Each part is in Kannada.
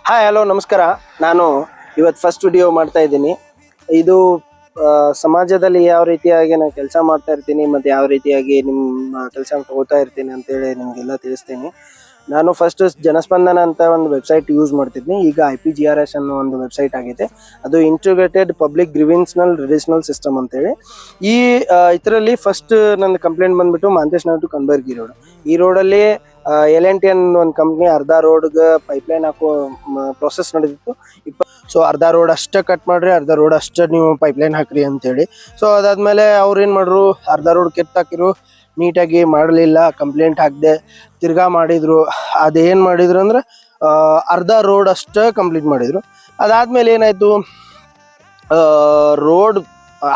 ಹಾಯ್ ಹಲೋ ನಮಸ್ಕಾರ. ನಾನು ಇವತ್ತು ಫಸ್ಟ್ ವಿಡಿಯೋ ಮಾಡ್ತಾ ಇದ್ದೀನಿ. ಇದು ಸಮಾಜದಲ್ಲಿ ಯಾವ ರೀತಿಯಾಗಿ ನಾನು ಕೆಲಸ ಮಾಡ್ತಾ ಇರ್ತೀನಿ ಮತ್ತು ಯಾವ ರೀತಿಯಾಗಿ ನಿಮ್ಮ ಕೆಲಸ ತಗೋತಾ ಇರ್ತೀನಿ ಅಂತೇಳಿ ನಿಮಗೆಲ್ಲ ತಿಳಿಸ್ತೀನಿ. ನಾನು ಫಸ್ಟ್ ಜನಸ್ಪಂದನ ಅಂತ ಒಂದು ವೆಬ್ಸೈಟ್ ಯೂಸ್ ಮಾಡ್ತಿದ್ನಿ. ಈಗ IPGRS ಅನ್ನೋ ಒಂದು ವೆಬ್ಸೈಟ್ ಆಗಿದೆ. ಅದು ಇಂಟಿಗ್ರೇಟೆಡ್ ಪಬ್ಲಿಕ್ ಗ್ರೀವೆನ್ಸ್ನಲ್ ರಿಲೇಷನಲ್ ಸಿಸ್ಟಮ್ ಅಂತೇಳಿ. ಈ ಇದರಲ್ಲಿ ಫಸ್ಟ್ ನನ್ನ ಕಂಪ್ಲೇಂಟ್ ಬಂದ್ಬಿಟ್ಟು ಮಾಂತೇಶ್ ನಗರ್ ಟು ಕನಬರ್ಗಿ ರೋಡ್. ಈ ರೋಡಲ್ಲಿ L&T ಅನ್ನೋ ಒಂದು ಕಂಪ್ನಿ ಅರ್ಧ ರೋಡ್ಗೆ ಪೈಪ್ಲೈನ್ ಹಾಕೋ ಪ್ರೊಸೆಸ್ ನಡೆದಿತ್ತು. ಸೊ ಅರ್ಧ ರೋಡ್ ಅಷ್ಟೇ ಕಟ್ ಮಾಡ್ರಿ, ಅರ್ಧ ರೋಡ್ ಅಷ್ಟೇ ನೀವು ಪೈಪ್ಲೈನ್ ಹಾಕ್ರಿ ಅಂತೇಳಿ. ಸೊ ಅದಾದ್ಮೇಲೆ ಅವ್ರು ಏನು ಮಾಡ್ರು, ಅರ್ಧ ರೋಡ್ ಕೆತ್ತಾಕಿರು, ನೀಟಾಗಿ ಮಾಡಲಿಲ್ಲ, ಕಂಪ್ಲೇಂಟ್ ಹಾಕಿದೆ, ತಿರ್ಗಾ ಮಾಡಿದ್ರು. ಅದೇನು ಮಾಡಿದ್ರು ಅಂದ್ರೆ ಅರ್ಧ ರೋಡ್ ಅಷ್ಟೇ ಕಂಪ್ಲೀಟ್ ಮಾಡಿದ್ರು. ಅದಾದ್ಮೇಲೆ ಏನಾಯ್ತು, ರೋಡ್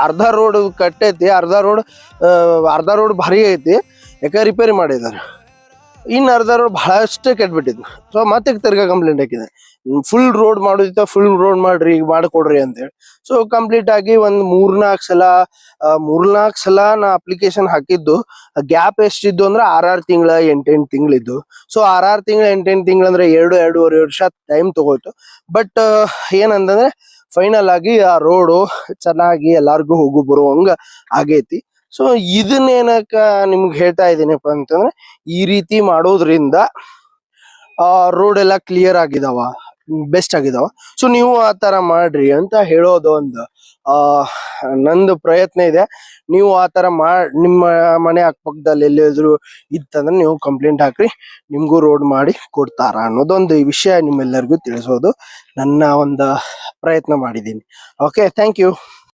ಅರ್ಧ ರೋಡ್ ಕಟ್ಟೈತಿ, ಅರ್ಧ ರೋಡ್ ಭಾರಿ ಐತಿ, ಯಾಕೆ ರಿಪೇರಿ ಮಾಡಿದ್ದಾರೆ. ಇನ್ನು ಅರ್ಧ ರೋಡ್ ಬಹಳಷ್ಟೇ ಕೆಟ್ಬಿಟ್ಟಿದ್ನು. ಸೊ ಮತ್ತೆ ತಿರ್ಗಾ ಕಂಪ್ಲೇಂಟ್ ಹಾಕಿದೆ, ಫುಲ್ ರೋಡ್ ಮಾಡೋದಿತ್ತ, ಫುಲ್ ರೋಡ್ ಮಾಡ್ರಿ, ಈಗ ಮಾಡಿಕೊಡ್ರಿ ಅಂತೇಳಿ. ಸೊ ಕಂಪ್ಲೀಟ್ ಆಗಿ ಒಂದು ಮೂರ್ನಾಲ್ಕು ಸಲ ನಾ ಅಪ್ಲಿಕೇಶನ್ ಹಾಕಿದ್ದು. ಗ್ಯಾಪ್ ಎಷ್ಟಿದ್ದು ಅಂದ್ರೆ 6 ತಿಂಗಳ 8 ತಿಂಗಳಿದ್ದು. ಸೊ 6 ತಿಂಗಳ 8 ತಿಂಗಳು ಅಂದ್ರೆ 2-2.5 ವರ್ಷ ಟೈಮ್ ತಗೋಯ್ತು. ಬಟ್ ಏನಂತಂದ್ರೆ ಫೈನಲ್ ಆಗಿ ಆ ರೋಡು ಚೆನ್ನಾಗಿ ಎಲ್ಲಾರ್ಗು ಹೋಗು ಬರುವಂಗ ಆಗೈತಿ. ಸೊ ಇದನ್ನೇನಕ್ಕ ನಿಮ್ಗೆ ಹೇಳ್ತಾ ಇದ್ದೀನಪ್ಪ ಅಂತಂದ್ರೆ, ಈ ರೀತಿ ಮಾಡೋದ್ರಿಂದ ರೋಡ್ ಎಲ್ಲ ಕ್ಲಿಯರ್ ಆಗಿದಾವ, ಬೆಸ್ಟ್ ಆಗಿದಾವ. ಸೊ ನೀವು ಆ ತರ ಮಾಡ್ರಿ ಅಂತ ಹೇಳೋದು ಒಂದು ನಂದು ಪ್ರಯತ್ನ ಇದೆ. ನೀವು ಆ ತರ ನಿಮ್ಮ ಮನೆ ಅಕ್ಕಪಕ್ಕದಲ್ಲಿ ಎಲ್ಲಿದ್ರು ಇತ್ತಂದ್ರೆ ನೀವು ಕಂಪ್ಲೇಂಟ್ ಹಾಕ್ರಿ, ನಿಮ್ಗೂ ರೋಡ್ ಮಾಡಿ ಕೊಡ್ತಾರ ಅನ್ನೋದೊಂದು ವಿಷಯ ನಿಮ್ಮೆಲ್ಲರಿಗೂ ತಿಳಿಸೋದು ನನ್ನ ಒಂದು ಪ್ರಯತ್ನ ಮಾಡಿದ್ದೀನಿ. Okay, thank you.